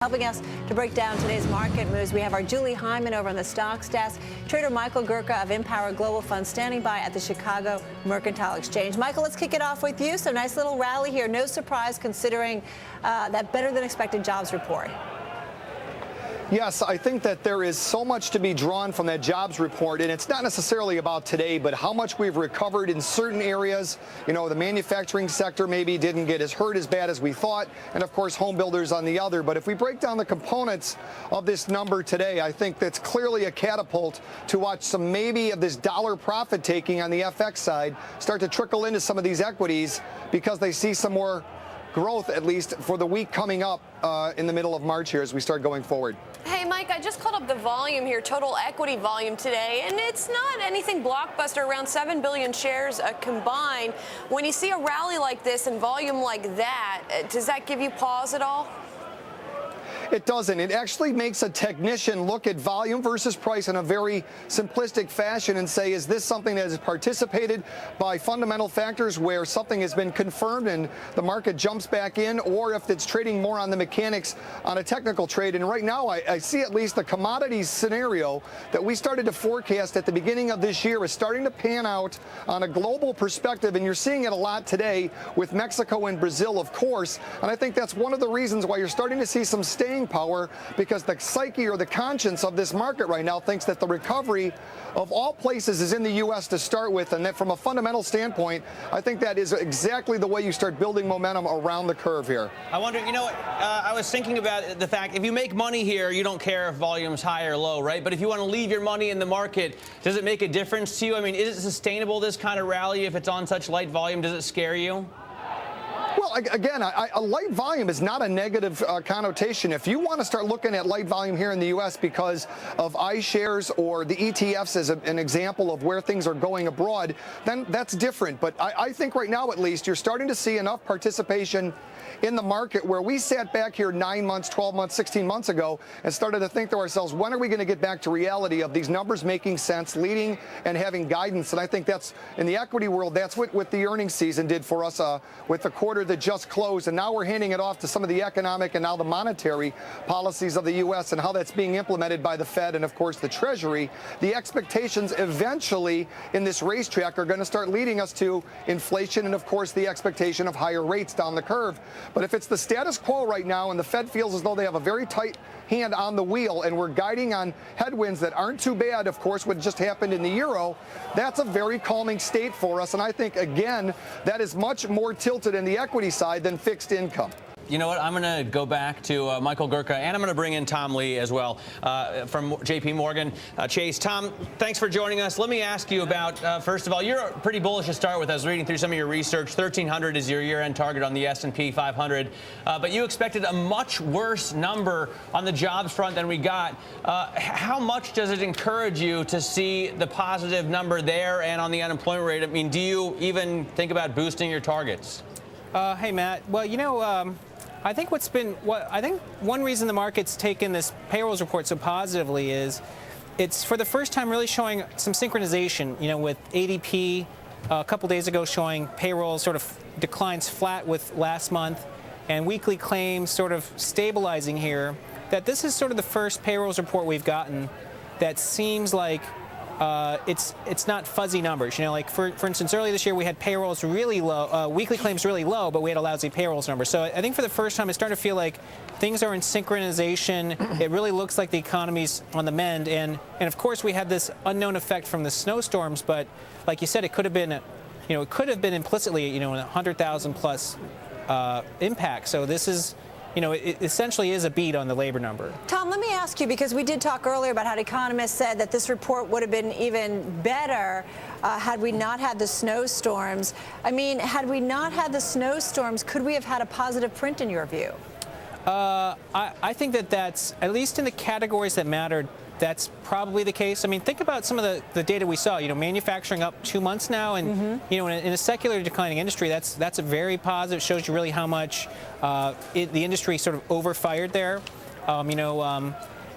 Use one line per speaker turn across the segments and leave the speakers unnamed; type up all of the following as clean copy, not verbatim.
Helping us to break down today's market moves, we have our Julie Hyman over on the stocks desk, trader Michael Gurka of Empower Global Funds standing by at the Chicago Mercantile Exchange. Michael, let's kick it off with you. So nice little rally here. No surprise considering that better than expected jobs report.
Yes, I think that there is so much to be drawn from that jobs report, and it's not necessarily about today, but how much we've recovered in certain areas. You know, the manufacturing sector maybe didn't get as hurt as bad as we thought, and of course home builders on the other. But if we break down the components of this number today, I think that's clearly a catapult to watch some maybe of this dollar profit taking on the FX side start to trickle into some of these equities because they see some more growth, at least for the week coming up in the middle of March here as we start going forward.
Hey, Mike, I just called up the volume here, total equity volume today, and it's not anything blockbuster, around 7 billion shares combined. When you see a rally like this and volume like that, does that give you pause at all?
It doesn't. It actually makes a technician look at volume versus price in a very simplistic fashion and say, is this something that is participated by fundamental factors where something has been confirmed and the market jumps back in, or if it's trading more on the mechanics on a technical trade. And right now, I see at least the commodities scenario that we started to forecast at the beginning of this year is starting to pan out on a global perspective. And you're seeing it a lot today with Mexico and Brazil, of course. And I think that's one of the reasons why you're starting to see some staying power, because the psyche or the conscience of this market right now thinks that the recovery of all places is in the U.S. to start with, and that from a fundamental standpoint, I think that is exactly the way you start building momentum around the curve here.
I wonder, you know, I was thinking about the fact if you make money here, you don't care if volume's high or low, right? But if you want to leave your money in the market, does it make a difference to you? I mean, is it sustainable, this kind of rally, if it's on such light volume? Does it scare you?
Well, again, a light volume is not a negative connotation. If you want to start looking at light volume here in the U.S. because of iShares or the ETFs as an example of where things are going abroad, then that's different. But I think right now, at least, you're starting to see enough participation in the market where we sat back here 9 months, 12 months, 16 months ago and started to think to ourselves, when are we going to get back to reality of these numbers making sense, leading and having guidance? And I think that's, in the equity world, that's what the earnings season did for us with the quarter that just closed. And now we're handing it off to some of the economic and now the monetary policies of the U.S. and how that's being implemented by the Fed and, of course, the Treasury. The expectations eventually in this racetrack are going to start leading us to inflation and, of course, the expectation of higher rates down the curve. But if it's the status quo right now and the Fed feels as though they have a very tight hand on the wheel and we're guiding on headwinds that aren't too bad, of course, what just happened in the euro, that's a very calming state for us. And I think, again, that is much more tilted in the equity side than fixed income.
You know what? I'm going to go back to Michael Gurka, and I'm going to bring in Tom Lee as well from JPMorgan Chase. Tom, thanks for joining us. Let me ask you about, first of all, you're pretty bullish to start with. I was reading through some of your research. 1,300 is your year-end target on the S&P 500, but you expected a much worse number on the jobs front than we got. How much does it encourage you to see the positive number there and on the unemployment rate? I mean, do you even think about boosting your targets?
Hey, Matt. Well, you know, I think one reason the market's taken this payrolls report so positively is it's for the first time really showing some synchronization, you know, with ADP a couple days ago showing payrolls sort of declines flat with last month and weekly claims sort of stabilizing here, that this is sort of the first payrolls report we've gotten that seems like it's not fuzzy numbers. You know, like for instance, earlier this year we had payrolls really low, weekly claims really low, but we had a lousy payrolls number. So I think for the first time it's starting to feel like things are in synchronization. It really looks like the economy's on the mend. And of course we had this unknown effect from the snowstorms, but like you said, it could have been, you know, it could have been implicitly, you know, a 100,000 plus impact. So this is, you know, it essentially is a beat on the labor number.
Tom, let me ask you, because we did talk earlier about how economists said that this report would have been even better had we not had the snowstorms. I mean, had we not had the snowstorms, could we have had a positive print in your view?
I think that's, at least in the categories that mattered, that's probably the case. I mean, think about some of the data we saw. You know, manufacturing up 2 months now, and you know, in a secular declining industry, that's a very positive. It shows you really how much the industry sort of overfired there. You know,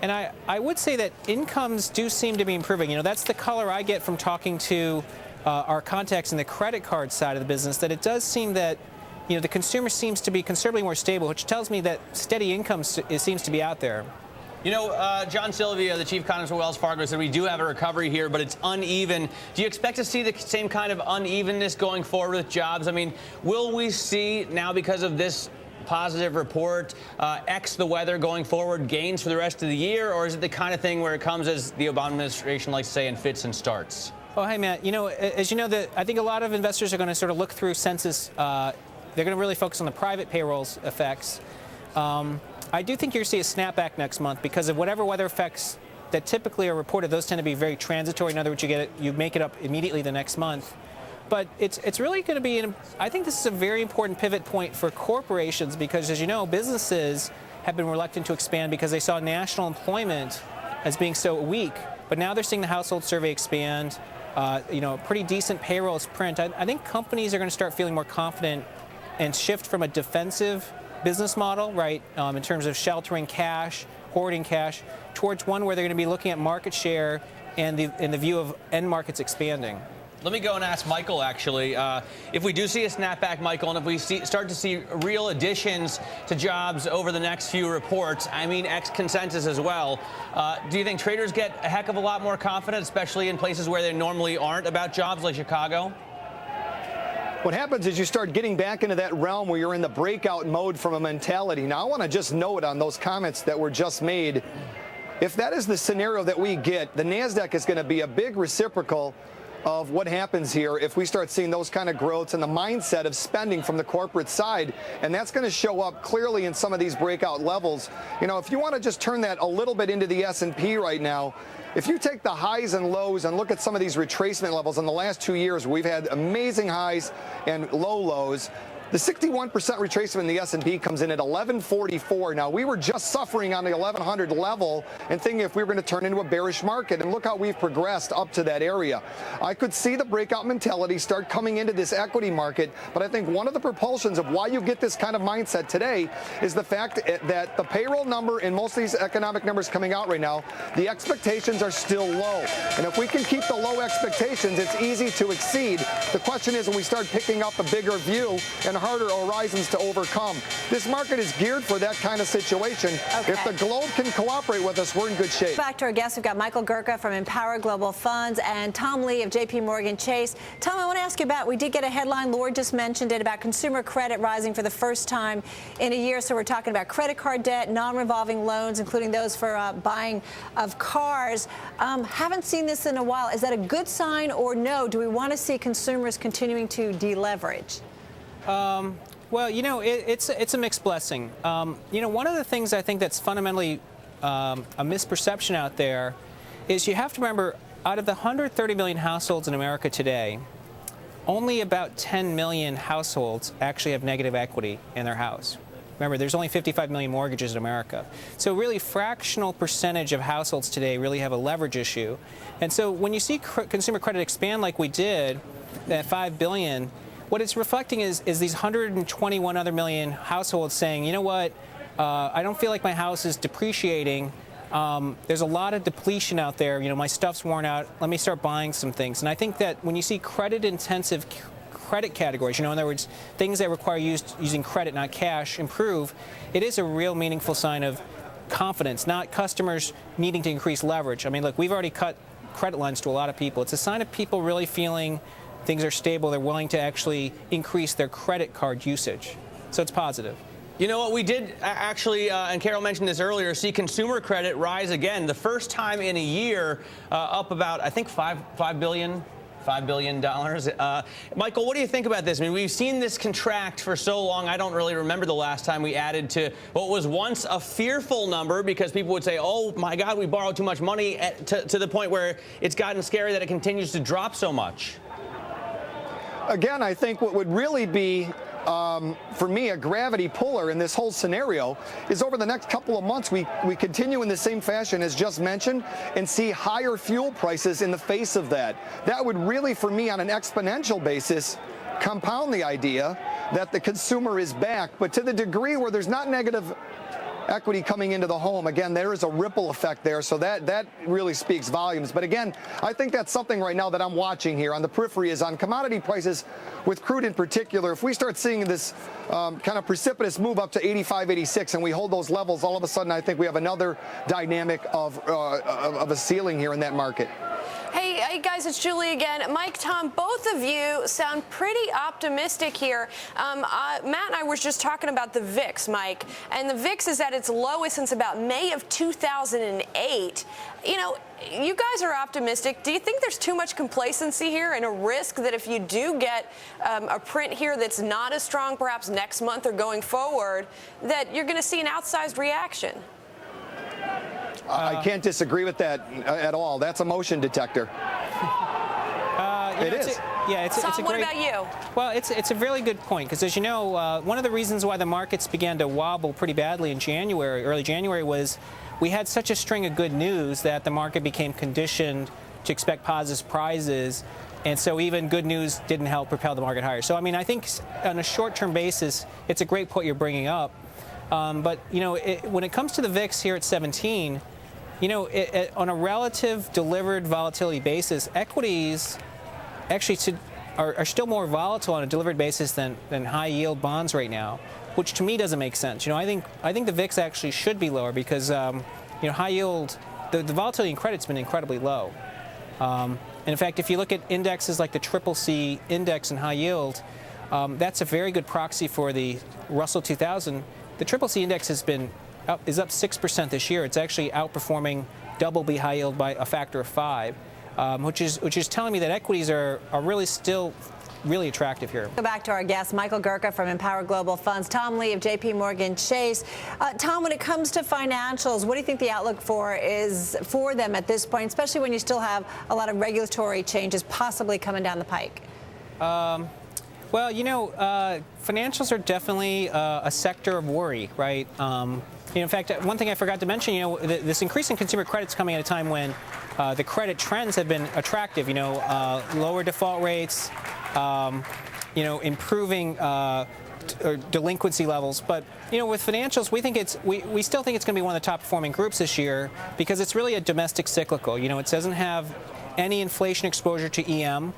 and I would say that incomes do seem to be improving. You know, that's the color I get from talking to our contacts in the credit card side of the business. That it does seem that the consumer seems to be considerably more stable, which tells me that steady income seems to be out there.
John Sylvia, the chief economist of Wells Fargo, said we do have a recovery here, but it's uneven. Do you expect to see the same kind of unevenness going forward with jobs? I mean, will we see now, because of this positive report, X the weather going forward, gains for the rest of the year, or is it the kind of thing where it comes, as the Obama administration likes to say, in fits and starts?
Oh, hey, Matt. As you know, I think a lot of investors are going to sort of look through census. They're going to really focus on the private payrolls effects. I do think you're going to see a snapback next month because of whatever weather effects that typically are reported. Those tend to be very transitory. In other words, you make it up immediately the next month. But it's really going to be, I think this is a very important pivot point for corporations because, as you know, businesses have been reluctant to expand because they saw national employment as being so weak. But now they're seeing the household survey expand, pretty decent payrolls print. I think companies are going to start feeling more confident and shift from a defensive business model, right, in terms of sheltering cash, hoarding cash, towards one where they're going to be looking at market share and in the view of end markets expanding.
Let me go and ask Michael, actually. If we do see a snapback, Michael, and if we start to see real additions to jobs over the next few reports, I mean X consensus as well, do you think traders get a heck of a lot more confident, especially in places where they normally aren't about jobs, like Chicago?
What happens is you start getting back into that realm where you're in the breakout mode from a mentality. Now, I want to just note on those comments that were just made, if that is the scenario that we get, the NASDAQ is going to be a big reciprocal of what happens here if we start seeing those kind of growths and the mindset of spending from the corporate side. And that's going to show up clearly in some of these breakout levels. If you want to just turn that a little bit into the S&P right now, if you take the highs and lows and look at some of these retracement levels in the last 2 years, we've had amazing highs and low lows. The 61% retracement in the S&P comes in at 1144. Now, we were just suffering on the 1100 level and thinking if we were going to turn into a bearish market, and look how we've progressed up to that area. I could see the breakout mentality start coming into this equity market, but I think one of the propulsions of why you get this kind of mindset today is the fact that the payroll number and most of these economic numbers coming out right now, the expectations are still low. And if we can keep the low expectations, it's easy to exceed. The question is when we start picking up a bigger view and harder horizons to overcome. This market is geared for that kind of situation. Okay. If the globe can cooperate with us, we're in good shape.
Back to our guests. We've got Michael Gurka from Empower Global Funds and Tom Lee of JPMorgan Chase. Tom, I want to ask you about, we did get a headline, Lord just mentioned it, about consumer credit rising for the first time in a year. So we're talking about credit card debt, non-revolving loans, including those for buying of cars. Haven't seen this in a while. Is that a good sign or no? Do we want to see consumers continuing to deleverage?
Well, it's a mixed blessing. One of the things I think that's fundamentally a misperception out there is you have to remember, out of the 130 million households in America today, only about 10 million households actually have negative equity in their house. Remember, there's only 55 million mortgages in America. So really, fractional percentage of households today really have a leverage issue. And so when you see consumer credit expand like we did, that $5 billion, what it's reflecting is these 121 other million households saying, you know what, I don't feel like my house is depreciating. There's a lot of depletion out there. My stuff's worn out. Let me start buying some things. And I think that when you see credit-intensive credit categories, in other words, things that require using credit, not cash, improve, it is a real meaningful sign of confidence, not customers needing to increase leverage. I mean, look, we've already cut credit lines to a lot of people. It's a sign of people really feeling things are stable. They're willing to actually increase their credit card usage. So it's positive.
You know what, we did actually, and Carol mentioned this earlier, see consumer credit rise again, the first time in a year, up about, I think, $5 billion. Michael, what do you think about this? I mean, we've seen this contract for so long. I don't really remember the last time we added to what was once a fearful number, because people would say, oh, my God, we borrowed too much money, to the point where it's gotten scary that it continues to drop so much.
Again, I think what would really be, for me, a gravity puller in this whole scenario is over the next couple of months, we continue in the same fashion as just mentioned and see higher fuel prices in the face of that. That would really, for me, on an exponential basis, compound the idea that the consumer is back. But to the degree where there's not negative equity coming into the home. Again, there is a ripple effect there, so that really speaks volumes. But again, I think that's something right now that I'm watching here on the periphery is on commodity prices, with crude in particular. If we start seeing this kind of precipitous move up to 85, 86, and we hold those levels, all of a sudden I think we have another dynamic of a ceiling here in that market.
Hey guys, it's Julie again. Mike, Tom, both of you sound pretty optimistic here. Matt and I were just talking about the VIX, Mike, and the VIX is at its lowest since about May of 2008. You know, you guys are optimistic. Do you think there's too much complacency here and a risk that if you do get a print here that's not as strong perhaps next month or going forward, that you're going to see an outsized reaction?
I can't disagree with that at all. That's a motion detector. It is.
It's a great. What about you?
Well, it's a really good point because, as you know, one of the reasons why the markets began to wobble pretty badly in January, early January, was we had such a string of good news that the market became conditioned to expect positive surprises, and so even good news didn't help propel the market higher. So, I mean, I think on a short-term basis, it's a great point you're bringing up. But, you know, when it comes to the VIX here at 17, you know, on a relative delivered volatility basis, equities actually are still more volatile on a delivered basis than high-yield bonds right now, which to me doesn't make sense. You know, I think the VIX actually should be lower because, you know, high-yield, the volatility in credit's been incredibly low. And in fact, if you look at indexes like the CCC index in high yield, that's a very good proxy for the Russell 2000. The CCC index is up 6% this year. It's actually outperforming double B high yield by a factor of 5, which is telling me that equities are really still really attractive here.
Go back to our guest, Michael Gurka from Empower Global Funds, Tom Lee of JPMorgan Chase. Tom, when it comes to financials, what do you think the outlook is for them at this point, especially when you still have a lot of regulatory changes possibly coming down the pike?
Well, you know, financials are definitely a sector of worry, right? In fact, one thing I forgot to mention, you know, this increase in consumer credit's coming at a time when the credit trends have been attractive. You know, lower default rates, you know, improving delinquency levels. But, you know, with financials, we still think it's going to be one of the top performing groups this year because it's really a domestic cyclical. You know, it doesn't have any inflation exposure to EM.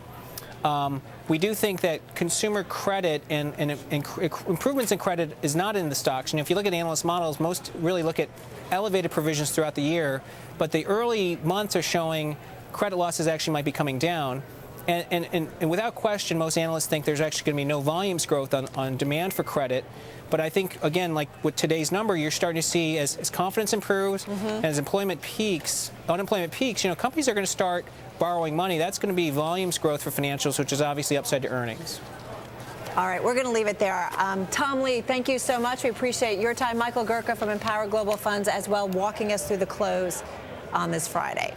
We do think that consumer credit and improvements in credit is not in the stocks. And if you look at analyst models, most really look at elevated provisions throughout the year. But the early months are showing credit losses actually might be coming down. And without question, most analysts think there's actually going to be no volumes growth on demand for credit. But I think, again, like with today's number, you're starting to see as confidence improves and as unemployment peaks, you know, companies are going to start borrowing money. That's going to be volumes growth for financials, which is obviously upside to earnings.
All right, we're going to leave it there. Tom Lee, thank you so much. We appreciate your time. Michael Gurka from Empower Global Funds as well, walking us through the close on this Friday.